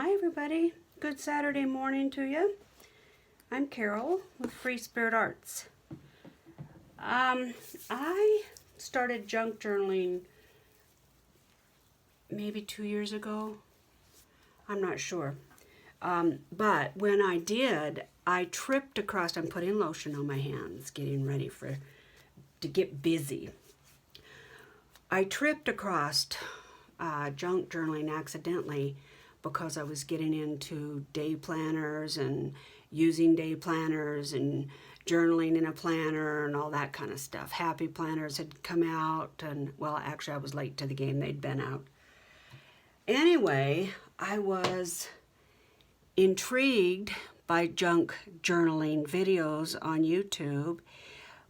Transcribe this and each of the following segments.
Hi everybody, good Saturday morning to you. I'm Carol with Free Spirit Arts. I started junk journaling maybe 2 years ago. I'm not sure. But when I did, I tripped across, I'm putting lotion on my hands, getting ready to get busy. I tripped across junk journaling accidentally because I was getting into day planners and using day planners and journaling in a planner and all that kind of stuff. Happy planners had come out, and well, actually I was late to the game. They'd been out. Anyway, I was intrigued by junk journaling videos on YouTube,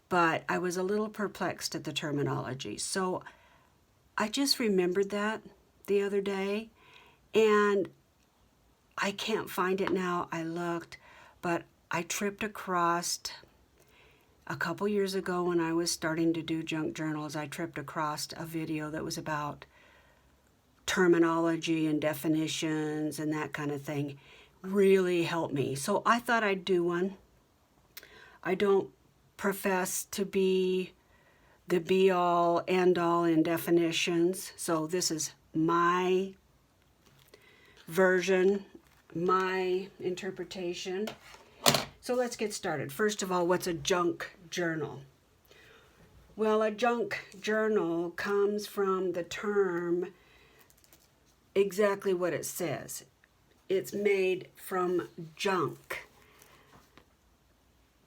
but I was a little perplexed at the terminology. So I just remembered that the other day, and I can't find it now. I looked, but I tripped across a couple years ago when I was starting to do junk journals. I tripped across a video that was about terminology and definitions and that kind of thing. Really helped me. So I thought I'd do one. I don't profess to be the be-all, end-all in definitions. So this is my version, my interpretation. So let's get started. First of all, what's a junk journal? Well, a junk journal comes from the term exactly what it says. It's made from junk.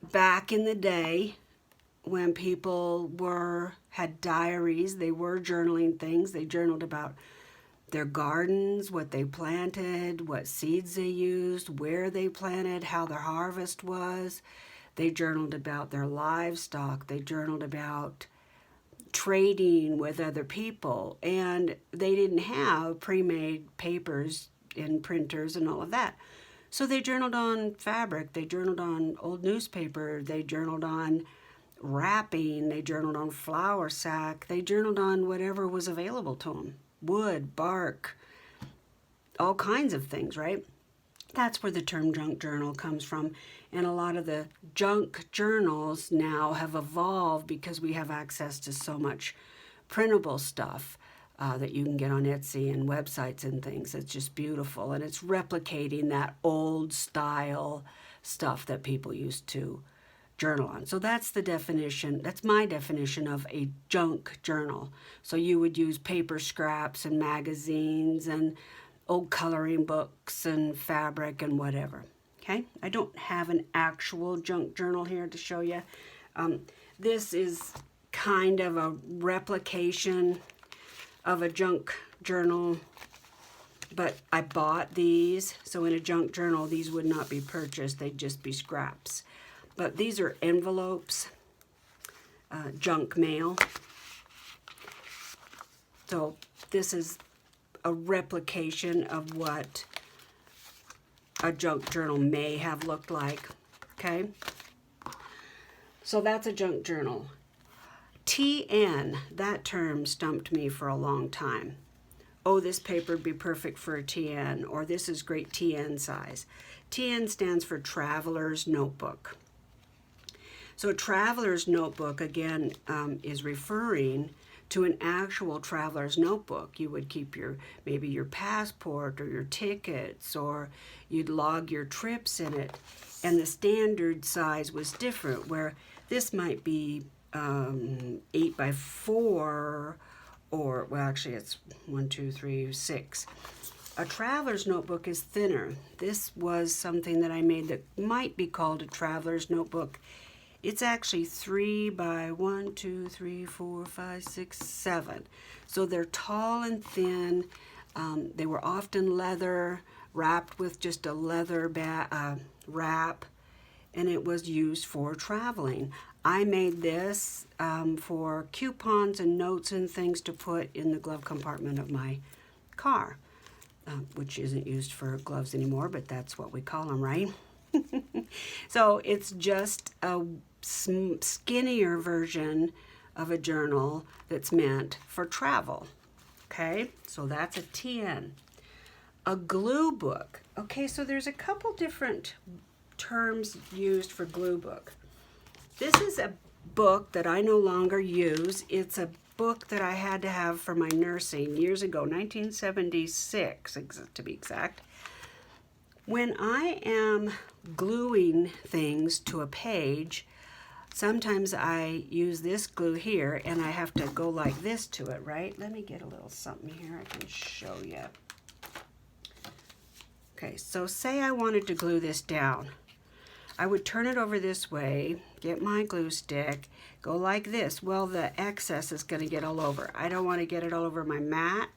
Back in the day, when people had diaries, they were journaling things. They journaled about their gardens, what they planted, what seeds they used, where they planted, how their harvest was. They journaled about their livestock. They journaled about trading with other people. And they didn't have pre-made papers and printers and all of that. So they journaled on fabric. They journaled on old newspaper. They journaled on wrapping. They journaled on flour sack. They journaled on whatever was available to them. Wood, bark, all kinds of things, right? That's where the term junk journal comes from. And a lot of the junk journals now have evolved because we have access to so much printable stuff that you can get on Etsy and websites and things. It's just beautiful. And it's replicating that old style stuff that people used to journal on. So that's the definition. That's my definition of a junk journal. So you would use paper scraps and magazines and old coloring books and fabric and whatever. Okay, I don't have an actual junk journal here to show you. This is kind of a replication of a junk journal, but I bought these. So in a junk journal, these would not be purchased. They'd just be scraps. But these are envelopes, junk mail. So this is a replication of what a junk journal may have looked like, okay? So that's a junk journal. TN, that term stumped me for a long time. Oh, this paper would be perfect for a TN, or this is great TN size. TN stands for Traveler's Notebook. So a traveler's notebook, again, is referring to an actual traveler's notebook. You would keep maybe your passport or your tickets, or you'd log your trips in it. And the standard size was different, where this might be 8 by 4, or, well, actually it's 1, 2, 3, 6. A traveler's notebook is thinner. This was something that I made that might be called a traveler's notebook. It's actually 3 by 1, 2, 3, 4, 5, 6, 7. So they're tall and thin. They were often leather, wrapped with just a leather wrap, and it was used for traveling. I made this for coupons and notes and things to put in the glove compartment of my car, which isn't used for gloves anymore, but that's what we call them, right? So it's just a skinnier version of a journal that's meant for travel. Okay, so that's a TN. A glue book. Okay, so there's a couple different terms used for glue book. This is a book that I no longer use. It's a book that I had to have for my nursing years ago, 1976 to be exact. When I am gluing things to a page, sometimes I use this glue here and I have to go like this to it, right? Let me get a little something here I can show you. Okay, so say I wanted to glue this down. I would turn it over this way, get my glue stick, go like this. Well, the excess is going to get all over. I don't want to get it all over my mat.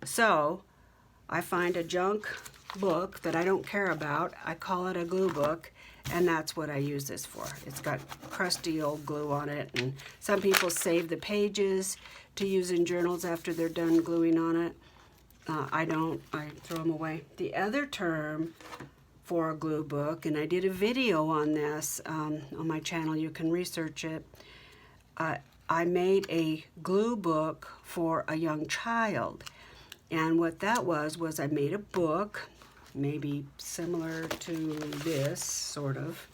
So I find a junk book that I don't care about. I call it a glue book, and that's what I use this for. It's got crusty old glue on it, and some people save the pages to use in journals after they're done gluing on it. I don't. I throw them away. The other term for a glue book, and I did a video on this on my channel, you can research it. I made a glue book for a young child, and what that was I made a book, maybe similar to this, sort of,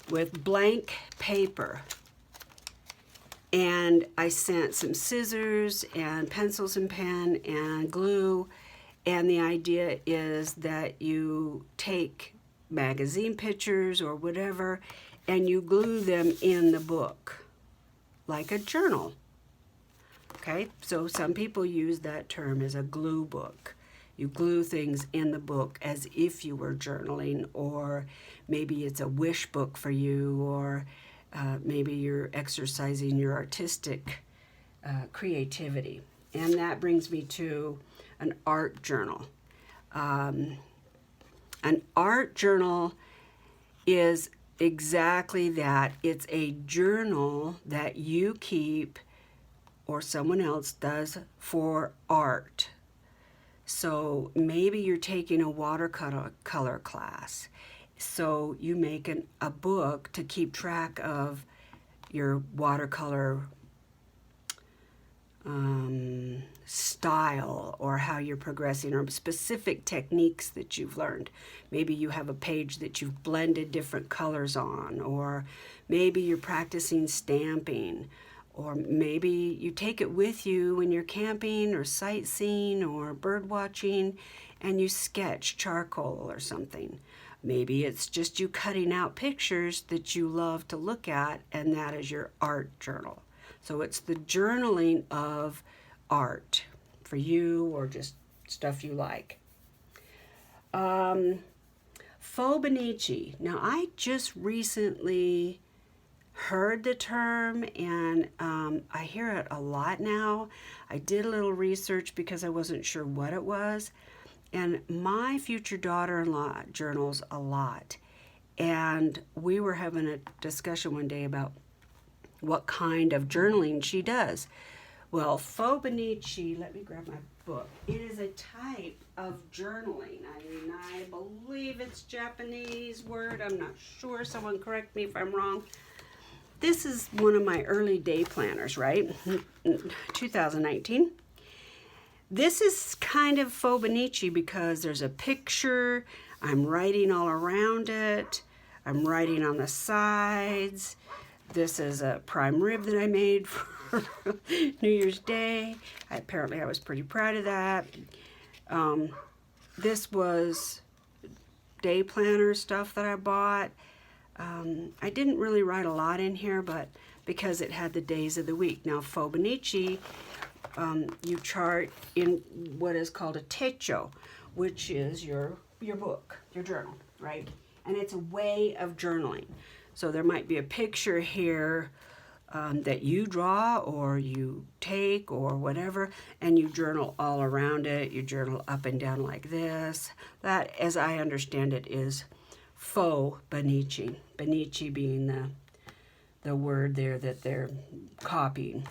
with blank paper. And I sent some scissors and pencils and pen and glue. And the idea is that you take magazine pictures or whatever and you glue them in the book, like a journal. Okay, so some people use that term as a glue book. You glue things in the book as if you were journaling, or maybe it's a wish book for you, or maybe you're exercising your artistic creativity. And that brings me to an art journal. An art journal is exactly that. It's a journal that you keep or someone else does for art. So maybe you're taking a watercolor class. So you make a book to keep track of your watercolor style, or how you're progressing, or specific techniques that you've learned. Maybe you have a page that you've blended different colors on, or maybe you're practicing stamping, or maybe you take it with you when you're camping or sightseeing or bird watching and you sketch charcoal or something. Maybe it's just you cutting out pictures that you love to look at, and that is your art journal. So it's the journaling of art for you, or just stuff you like. Faux Benici. Now, I just recently heard the term, and I hear it a lot now. I did a little research because I wasn't sure what it was. And my future daughter-in-law journals a lot. And we were having a discussion one day about what kind of journaling she does. Well, Faux Benici, let me grab my book. It is a type of journaling. I believe it's Japanese word. I'm not sure. Someone correct me if I'm wrong. This is one of my early day planners, right? 2019. This is kind of Faux Benici because there's a picture. I'm writing all around it. I'm writing on the sides. This is a prime rib that I made for New Year's Day. Apparently I was pretty proud of that. This was day planner stuff that I bought. I didn't really write a lot in here, but because it had the days of the week. Now, Faux Benici, you chart in what is called a techo, which is your book, your journal, right? And it's a way of journaling. So there might be a picture here that you draw or you take or whatever, and you journal all around it. You journal up and down like this. That, as I understand it, is Faux Benici. Benici being the word there that they're copying.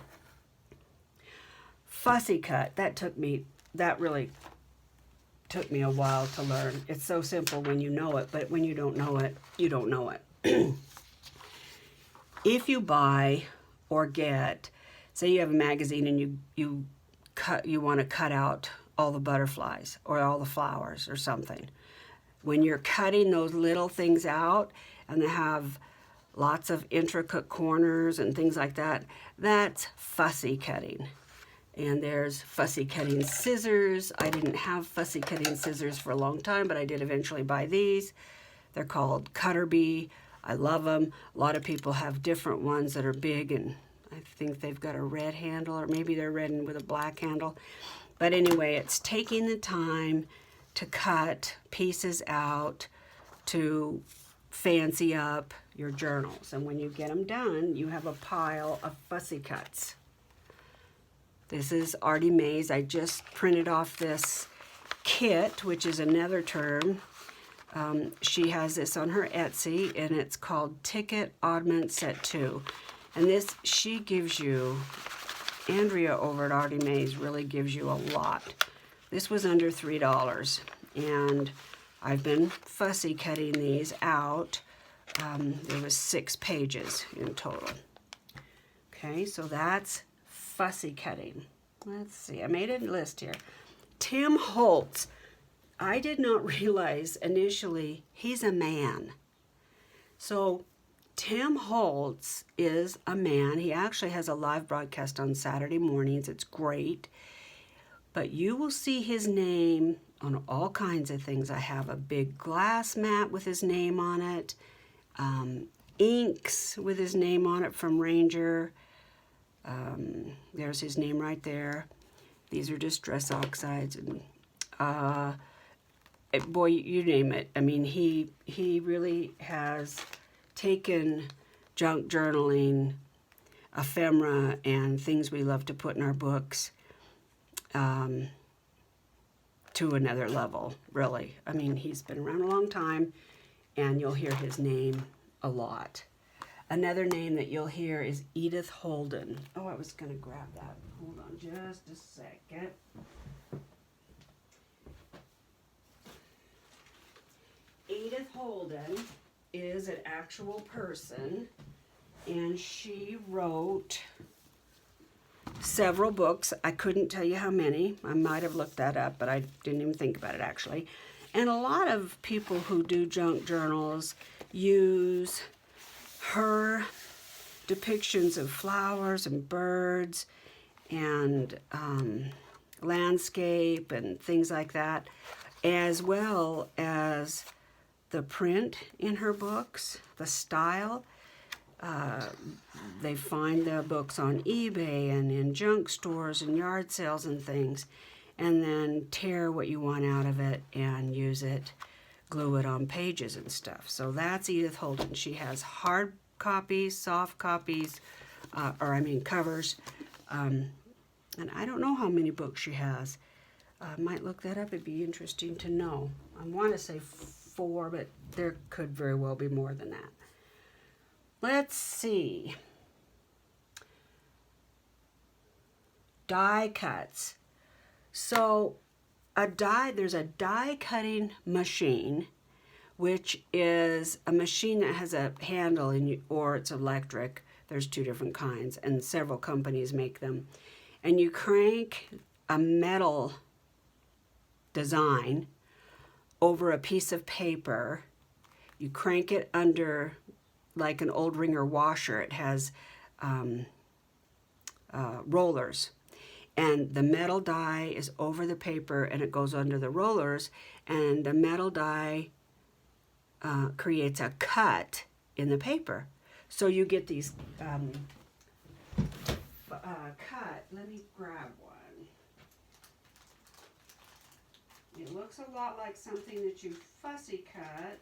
Fussy cut, that really took me a while to learn. It's so simple when you know it, but when you don't know it, you don't know it. If you buy or get, say you have a magazine and you you want to cut out all the butterflies or all the flowers or something. When you're cutting those little things out and they have lots of intricate corners and things like that, that's fussy cutting. And there's fussy cutting scissors. I didn't have fussy cutting scissors for a long time, but I did eventually buy these. They're called Cutter Bee. I love them. A lot of people have different ones that are big, and I think they've got a red handle, or maybe they're red and with a black handle. But anyway, it's taking the time to cut pieces out to fancy up your journals. And when you get them done, you have a pile of fussy cuts. This is Artie Mae's. I just printed off this kit, which is another term. She has this on her Etsy, and it's called Ticket Oddment Set 2. And this, she gives you, Andrea over at Artie Mae's really gives you a lot. This was under $3, and I've been fussy cutting these out. There was 6 pages in total. Okay, so that's fussy cutting. Let's see, I made a list here. Tim Holtz. I did not realize initially he's a man. So Tim Holtz is a man. He actually has a live broadcast on Saturday mornings. It's great. But you will see his name on all kinds of things. I have a big glass mat with his name on it. Inks with his name on it from Ranger. There's his name right there. These are Distress Oxides. And boy, you name it. I mean, he really has taken junk journaling, ephemera, and things we love to put in our books to another level, really. I mean, he's been around a long time, and you'll hear his name a lot. Another name that you'll hear is Edith Holden. Oh, I was going to grab that. Hold on just a second. Edith Holden is an actual person, and she wrote several books. I couldn't tell you how many. I might have looked that up, but I didn't even think about it actually. And a lot of people who do junk journals use her depictions of flowers and birds and landscape and things like that, as well as the print in her books, the style. They find the books on eBay and in junk stores and yard sales and things, and then tear what you want out of it and use it, glue it on pages and stuff. So that's Edith Holden. She has hard copies, soft copies, covers, and I don't know how many books she has. Might look that up. It'd be interesting to know. I want to say 4, but there could very well be more than that. Let's see. Die cuts. So there's a die cutting machine, which is a machine that has a handle or it's electric. There's 2 different kinds, and several companies make them. And you crank a metal design over a piece of paper. You crank it under like an old wringer washer. It has rollers, and the metal die is over the paper, and it goes under the rollers, and the metal die creates a cut in the paper. So you get these cut. Let me grab one. It looks a lot like something that you fussy cut,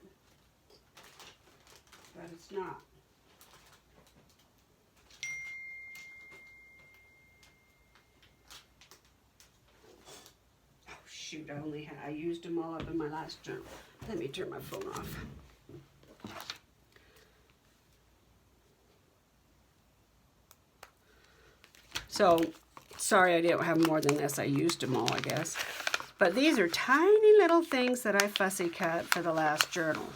but it's not. Oh shoot, I used them all up in my last journal. Let me turn my phone off. So, sorry I didn't have more than this. I used them all, I guess. But these are tiny little things that I fussy cut for the last journal.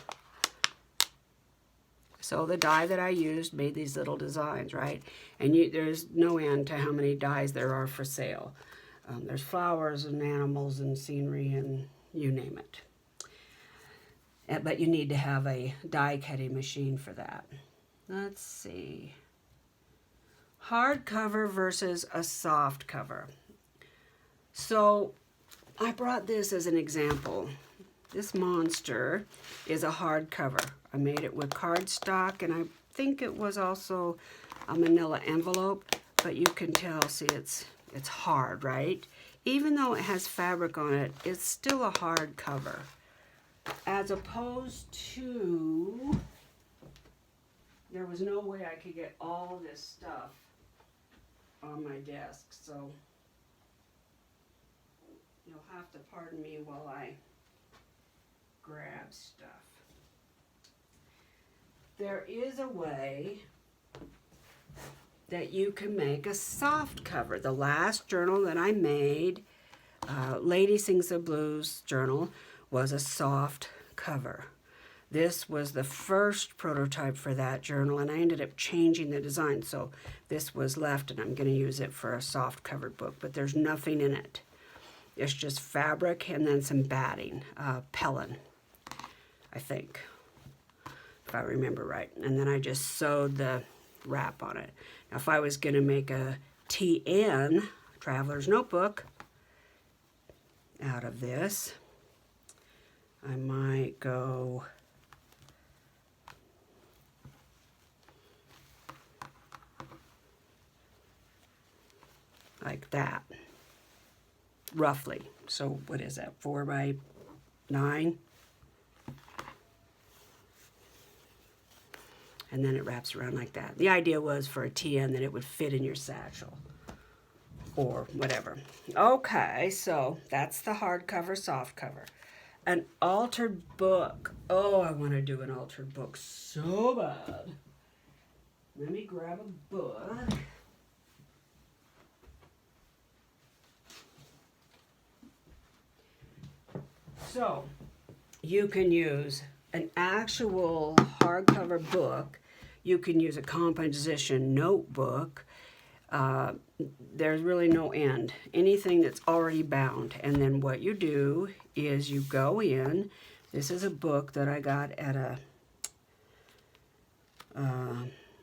So the die that I used made these little designs, right? And there's no end to how many dies there are for sale. There's flowers and animals and scenery and you name it. But you need to have a die cutting machine for that. Let's see. Hardcover versus a soft cover. So I brought this as an example. This monster is a hardcover. I made it with cardstock, and I think it was also a manila envelope, but you can tell, see, it's hard, right? Even though it has fabric on it, it's still a hard cover. As opposed to, there was no way I could get all this stuff on my desk, so you'll have to pardon me while I grab stuff. There is a way that you can make a soft cover. The last journal that I made, Lady Sings the Blues journal, was a soft cover. This was the first prototype for that journal, and I ended up changing the design, so this was left, and I'm going to use it for a soft covered book, but there's nothing in it. It's just fabric and then some batting, Pellin, I think, if I remember right. And then I just sewed the wrap on it. Now, if I was going to make a TN, Traveler's Notebook, out of this, I might go like that, roughly. So what is that, 4 by 9? And then it wraps around like that. The idea was for a TN that it would fit in your satchel or whatever. Okay, so that's the hardcover, soft cover. An altered book. Oh, I want to do an altered book so bad. Let me grab a book. So, you can use an actual hardcover book. You can use a composition notebook. There's really no end. Anything that's already bound. And then what you do is you go in. This is a book that I got at a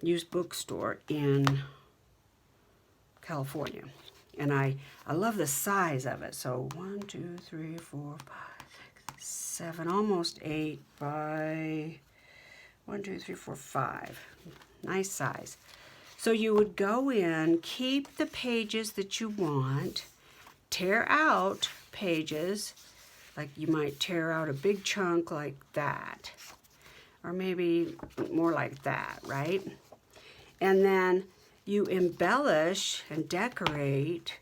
used bookstore in California. And I love the size of it. So 1, 2, 3, 4, 5, 6, 7, almost 8 by 1, 2, 3, 4, 5. Nice size. So you would go in, keep the pages that you want, tear out pages, like you might tear out a big chunk like that, or maybe more like that, right? And then you embellish and decorate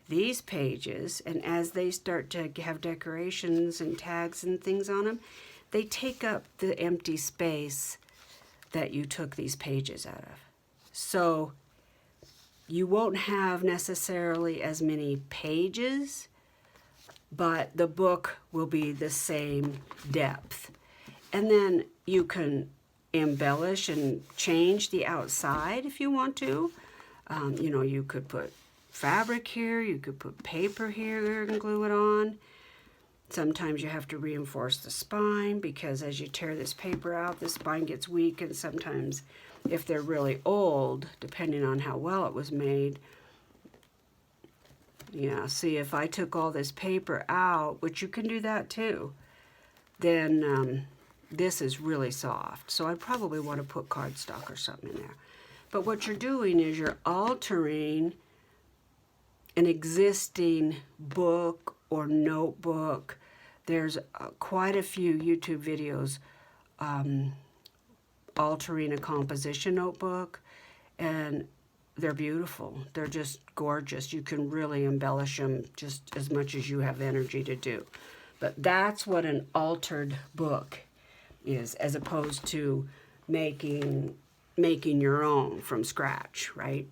these pages, and as they start to have decorations and tags and things on them, they take up the empty space that you took these pages out of. So you won't have necessarily as many pages, but the book will be the same depth. And then you can embellish and change the outside if you want to. You know, you could put fabric here, you could put paper here and glue it on. Sometimes you have to reinforce the spine because as you tear this paper out, the spine gets weak, and sometimes if they're really old, depending on how well it was made, yeah, see, if I took all this paper out, which you can do that too, then this is really soft. So I'd probably want to put cardstock or something in there. But what you're doing is you're altering an existing book or notebook. There's quite a few YouTube videos altering a composition notebook, and they're beautiful. They're just gorgeous. You can really embellish them just as much as you have energy to do. But that's what an altered book is, as opposed to making your own from scratch, right?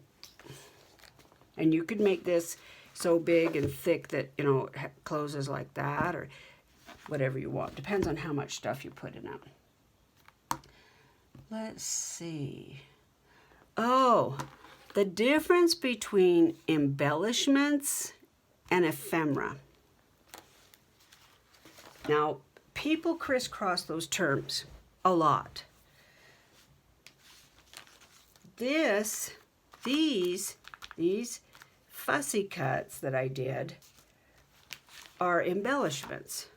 And you could make this so big and thick that, you know, it closes like that, or whatever you want. Depends on how much stuff you put in it. Let's see. Oh, the difference between embellishments and ephemera. Now, people crisscross those terms a lot. These fussy cuts that I did are embellishments.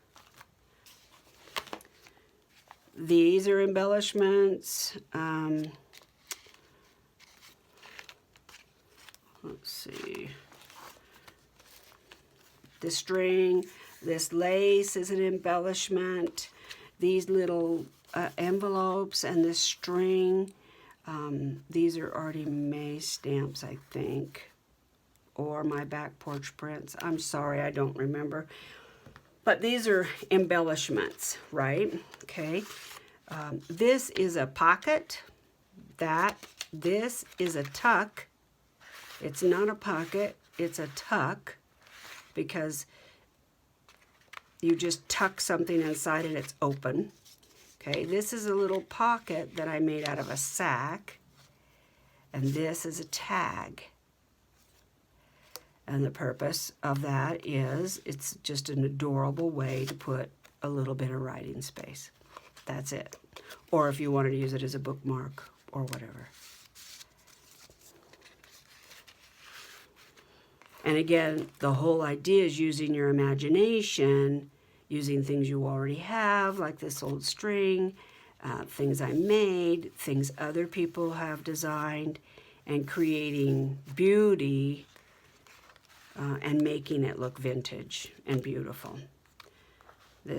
These are embellishments. Let's see. The string, this lace is an embellishment. These little envelopes and this string, these are Artie Mae stamps, I think, or my back porch prints. I'm sorry, I don't remember. But these are embellishments, right? Okay. This is a pocket. This is a tuck. It's not a pocket, it's a tuck, because you just tuck something inside and it's open. Okay, this is a little pocket that I made out of a sack, and this is a tag. And the purpose of that is it's just an adorable way to put a little bit of writing space. That's it. Or if you wanted to use it as a bookmark or whatever. And again, the whole idea is using your imagination, using things you already have, like this old string, things I made, things other people have designed, and creating beauty and making it look vintage and beautiful. I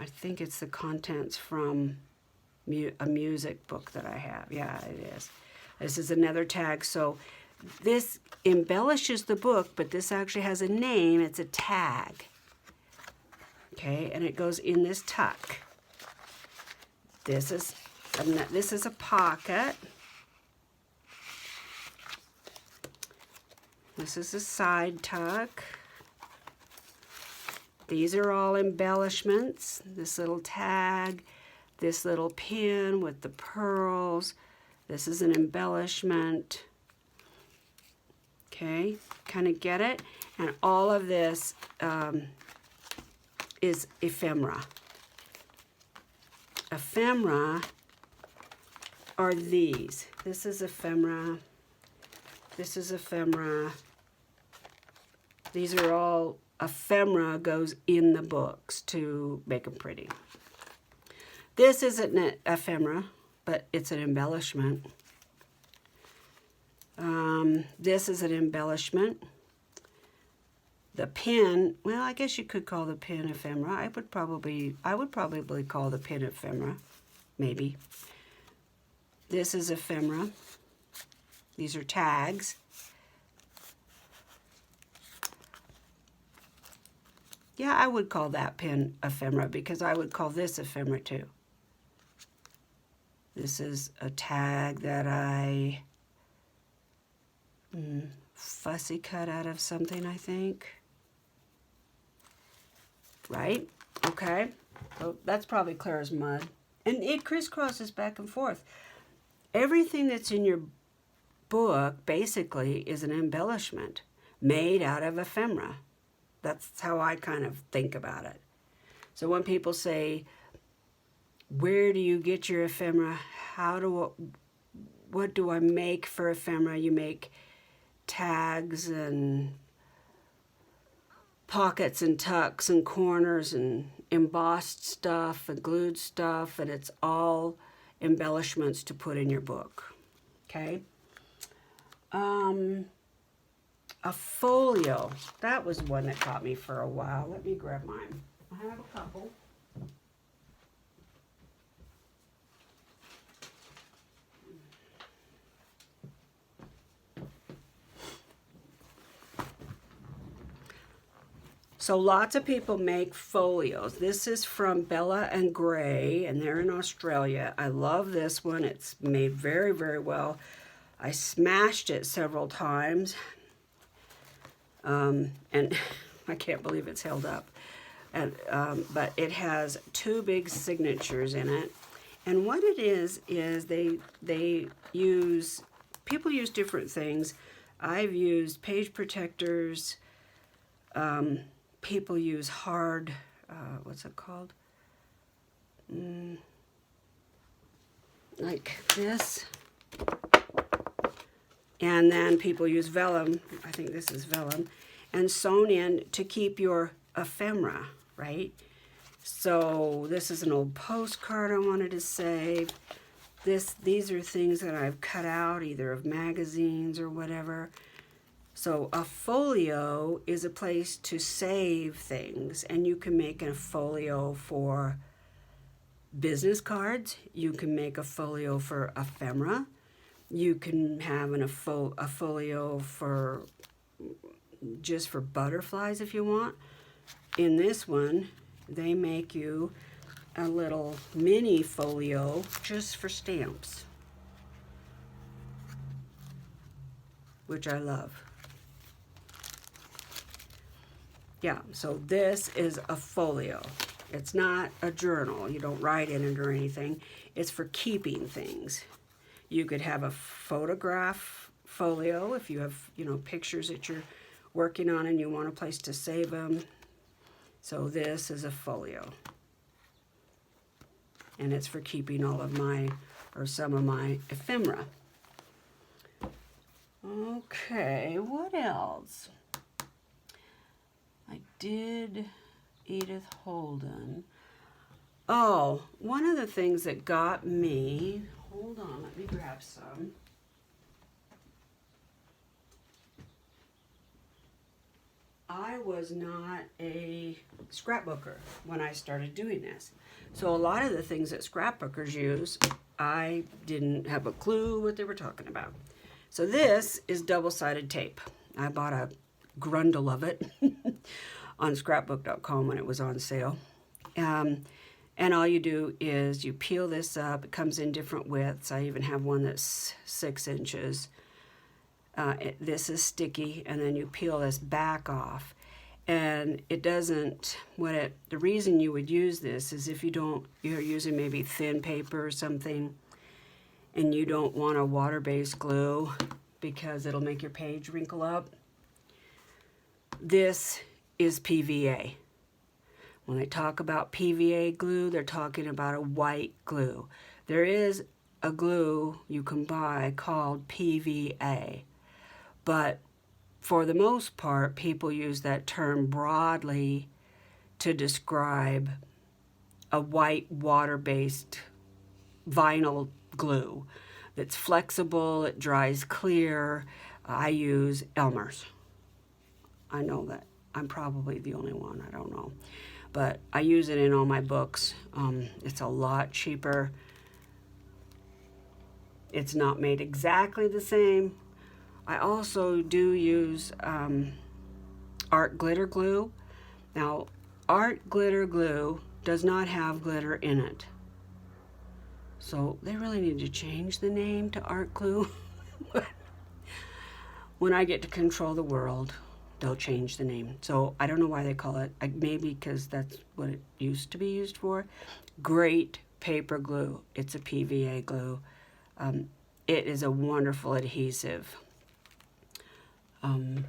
think it's the contents from a music book that I have. Yeah, it is. This is another tag. So this embellishes the book, but this actually has a name. It's a tag. Okay, and it goes in this tuck. This is a pocket. This is a side tuck. These are all embellishments. This little tag, this little pin with the pearls. This is an embellishment. Okay, kind of get it? And all of this is ephemera. Ephemera are these. This is ephemera. This is ephemera. These are all ephemera goes in the books to make them pretty. This isn't an ephemera, but it's an embellishment. This is an embellishment. The pin, well, I guess you could call the pin ephemera. I would probably call the pin ephemera, maybe. This is ephemera. These are tags. Yeah, I would call that pin ephemera because I would call this ephemera too. This is a tag that I fussy cut out of something, I think. Right? Okay. So that's probably clear as mud. And it crisscrosses back and forth. Everything that's in your book basically is an embellishment made out of ephemera. That's how I kind of think about it. So when people say, where do you get your ephemera? What do I make for ephemera? You make tags and pockets and tucks and corners and embossed stuff and glued stuff, and it's all embellishments to put in your book. Okay? A folio. That was one that caught me for a while. Let me grab mine. I have a couple. So lots of people make folios. This is from Bella and Gray, and they're in Australia. I love this one. It's made very, very well. I smashed it several times, and I can't believe it's held up. And but it has two big signatures in it. And what it is people use different things. I've used page protectors. People use hard, what's it called? Like this. And then people use vellum, I think this is vellum, and sewn in to keep your ephemera, right? So this is an old postcard I wanted to save. These are things that I've cut out, either of magazines or whatever. So a folio is a place to save things, and you can make a folio for business cards. You can make a folio for ephemera. You can have a folio for just for butterflies if you want. In this one, they make you a little mini folio just for stamps, which I love. Yeah, so this is a folio. It's not a journal. You don't write in it or anything. It's for keeping things. You could have a photograph folio if you have, pictures that you're working on and you want a place to save them. So this is a folio. And it's for keeping all of my, or some of my ephemera. Okay, what else? I did Edith Holden. Oh, one of the things that got me, hold on, let me grab some. I was not a scrapbooker when I started doing this. So a lot of the things that scrapbookers use, I didn't have a clue what they were talking about. So this is double-sided tape. I bought a grundle of it on scrapbook.com when it was on sale. And all you do is you peel this up. It comes in different widths. I even have one that's 6 inches. This is sticky, and then you peel this back off. And it doesn't, the reason you would use this is if you're using maybe thin paper or something, and you don't want a water-based glue because it'll make your page wrinkle up. This is PVA. When they talk about PVA glue, they're talking about a white glue. There is a glue you can buy called PVA, but for the most part, people use that term broadly to describe a white water-based vinyl glue that's flexible, it dries clear. I use Elmer's. I know that I'm probably the only one, I don't know. But I use it in all my books. It's a lot cheaper. It's not made exactly the same. I also do use art glitter glue. Now, art glitter glue does not have glitter in it. So they really need to change the name to art glue. When I get to control the world, they'll change the name. So I don't know why they call it, maybe because that's what it used to be used for. Great paper glue. It's a PVA glue. It is a wonderful adhesive. And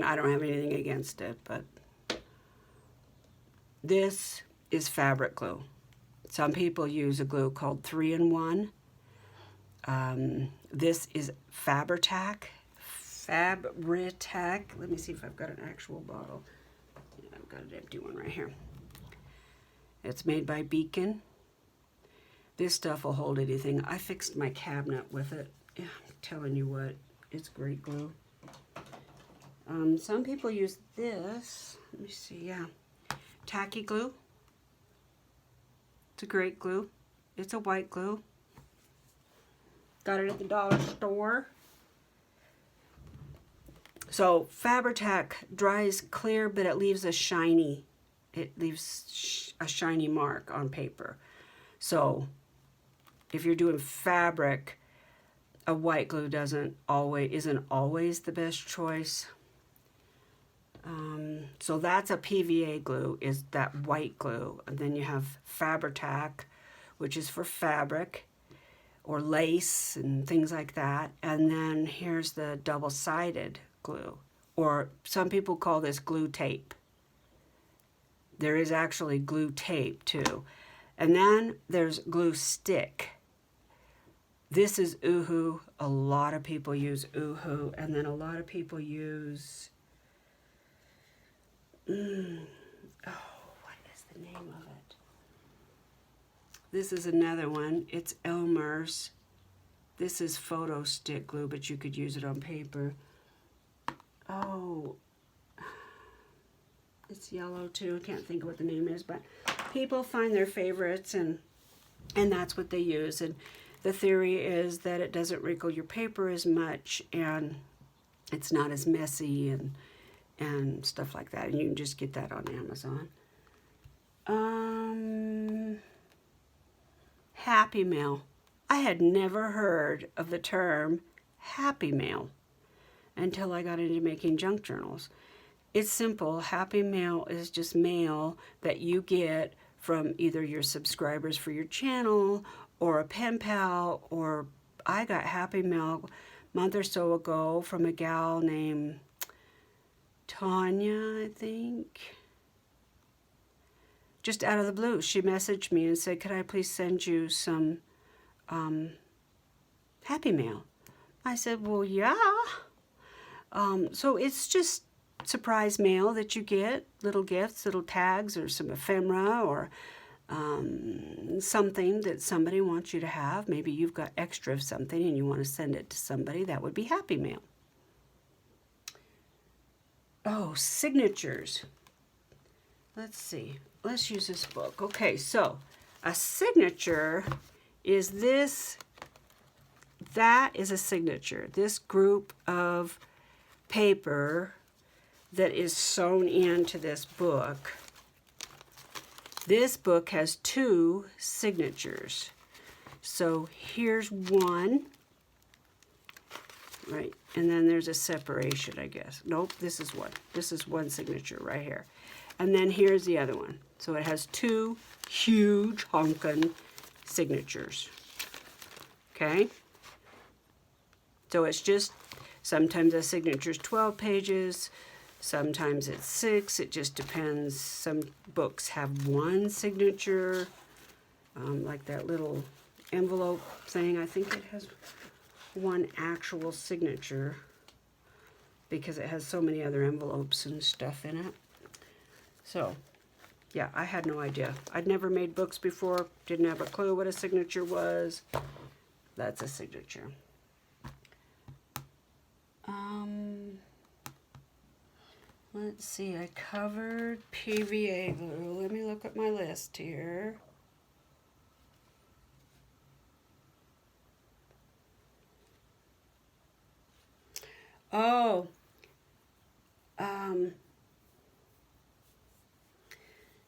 I don't have anything against it, but this is fabric glue. Some people use a glue called 3-in-1. This is Fabri-Tac. Let me see if I've got an actual bottle. Yeah, I've got an empty one right here. It's made by Beacon. This stuff will hold anything. I fixed my cabinet with it. Yeah, I'm telling you what, it's great glue. Some people use this. Let me see, yeah. Tacky glue. It's a great glue. It's a white glue. Got it at the dollar store. So Fabri-Tac dries clear, but it leaves a shiny mark on paper. So if you're doing fabric, a white glue isn't always the best choice. So that's a PVA glue, is that white glue. And then you have Fabri-Tac, which is for fabric. or lace and things like that. And then here's the double-sided glue, or some people call this glue tape. There is actually glue tape too. And then there's glue stick. This is Uhu. A lot of people use Uhu, and then a lot of people use, what is the name of it? This is another one. It's Elmer's. This is photo stick glue, but you could use it on paper. Oh, it's yellow too. I can't think of what the name is, but people find their favorites, and that's what they use. And the theory is that it doesn't wrinkle your paper as much, and it's not as messy and stuff like that. And you can just get that on Amazon. Happy Mail. I had never heard of the term Happy Mail until I got into making junk journals. It's simple. Happy Mail is just mail that you get from either your subscribers for your channel or a pen pal, or I got Happy Mail a month or so ago from a gal named Tanya, I think. Just out of the blue, she messaged me and said, could I please send you some Happy Mail? I said, well, yeah. So it's just surprise mail that you get, little gifts, little tags, or some ephemera, or something that somebody wants you to have. Maybe you've got extra of something and you want to send it to somebody. That would be Happy Mail. Oh, signatures. Let's see. Let's use this book. Okay, so a signature is this. That is a signature. This group of paper that is sewn into this book. This book has 2 signatures. So here's one, right? And then there's a separation, I guess. Nope, this is one. This is one signature right here. And then here's the other one. So it has 2 huge honkin' signatures. Okay? So it's just, sometimes a signature is 12 pages, sometimes it's 6, it just depends. Some books have 1 signature, like that little envelope thing. I think it has 1 actual signature because it has so many other envelopes and stuff in it. So, yeah, I had no idea. I'd never made books before, didn't have a clue what a signature was. That's a signature. Let's see, I covered PVA glue. Let me look at my list here. Oh,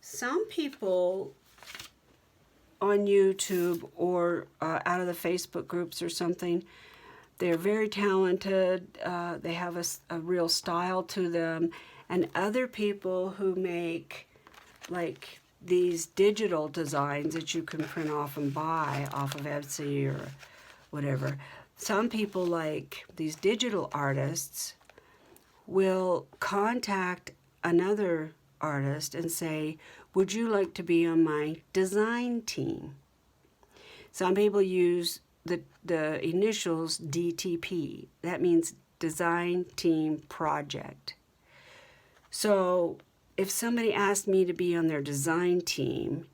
some people on YouTube or out of the Facebook groups or something, they're very talented. They have a real style to them. And other people who make like these digital designs that you can print off and buy off of Etsy or whatever. Some people, like these digital artists, will contact another artist and say, would you like to be on my design team? Some people use the initials DTP. That means Design Team Project. So if somebody asked me to be on their design team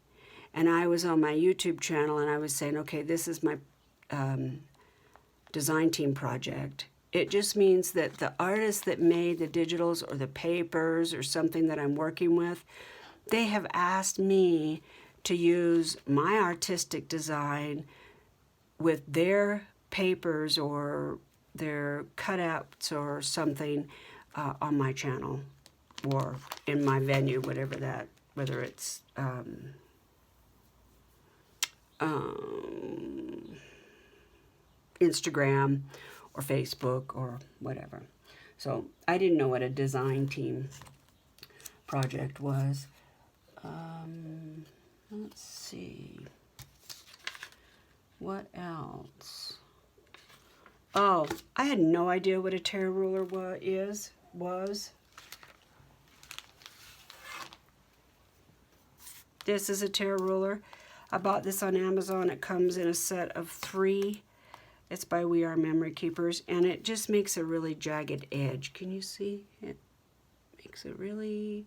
and I was on my YouTube channel and I was saying, okay, this is my design team project, it just means that the artist that made the digitals or the papers or something that I'm working with, they have asked me to use my artistic design with their papers or their cutouts or something on my channel or in my venue, whatever that, whether it's Instagram or Facebook or whatever. So I didn't know what a design team project was. Let's see. What else? Oh, I had no idea what a Terra Ruler was. This is a Terra Ruler. I bought this on Amazon. It comes in a set of 3. It's by We Are Memory Keepers, and it just makes a really jagged edge. Can you see? It makes it really...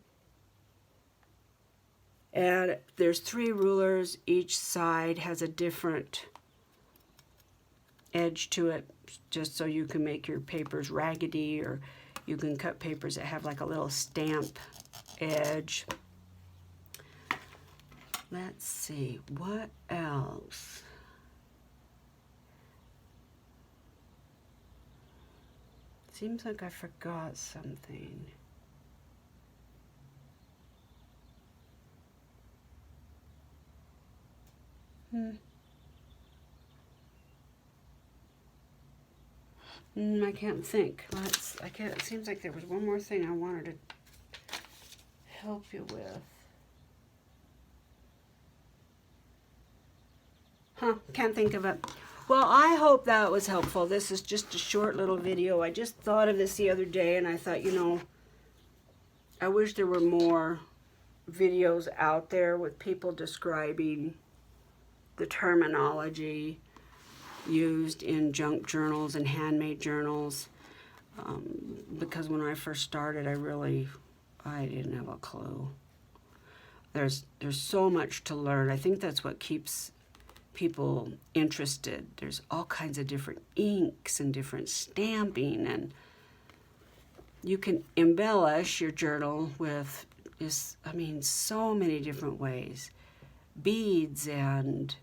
And there's 3 rulers. Each side has a different edge to it, just so you can make your papers raggedy, or you can cut papers that have like a little stamp edge. Let's see, what else? Seems like I forgot something. I can't think. It seems like there was one more thing I wanted to help you with. Can't think of it. Well, I hope that was helpful. This is just a short little video. I just thought of this the other day, and I thought, you know, I wish there were more videos out there with people describing the terminology used in junk journals and handmade journals. Because when I first started, I didn't have a clue. There's so much to learn. I think that's what keeps people interested. There's all kinds of different inks and different stamping, and you can embellish your journal with so many different ways. Beads and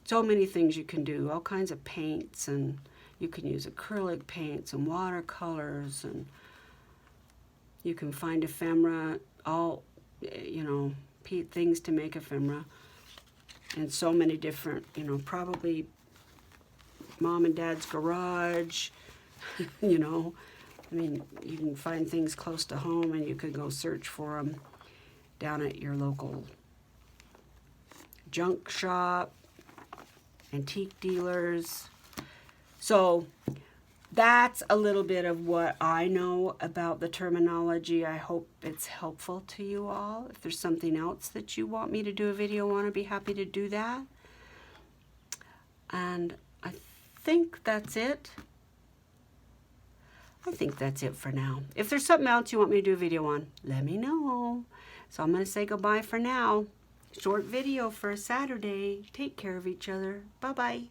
so many things you can do, all kinds of paints, and you can use acrylic paints and watercolors, and you can find ephemera, all, you know, things to make ephemera, and so many different, you know, probably mom and dad's garage, you know. I mean, you can find things close to home, and you could go search for them down at your local junk shop, antique dealers. So that's a little bit of what I know about the terminology. I hope it's helpful to you all. If there's something else that you want me to do a video on, I'd be happy to do that. And I think that's it. I think that's it for now. If there's something else you want me to do a video on, let me know. So I'm going to say goodbye for now. Short video for a Saturday. Take care of each other. Bye-bye.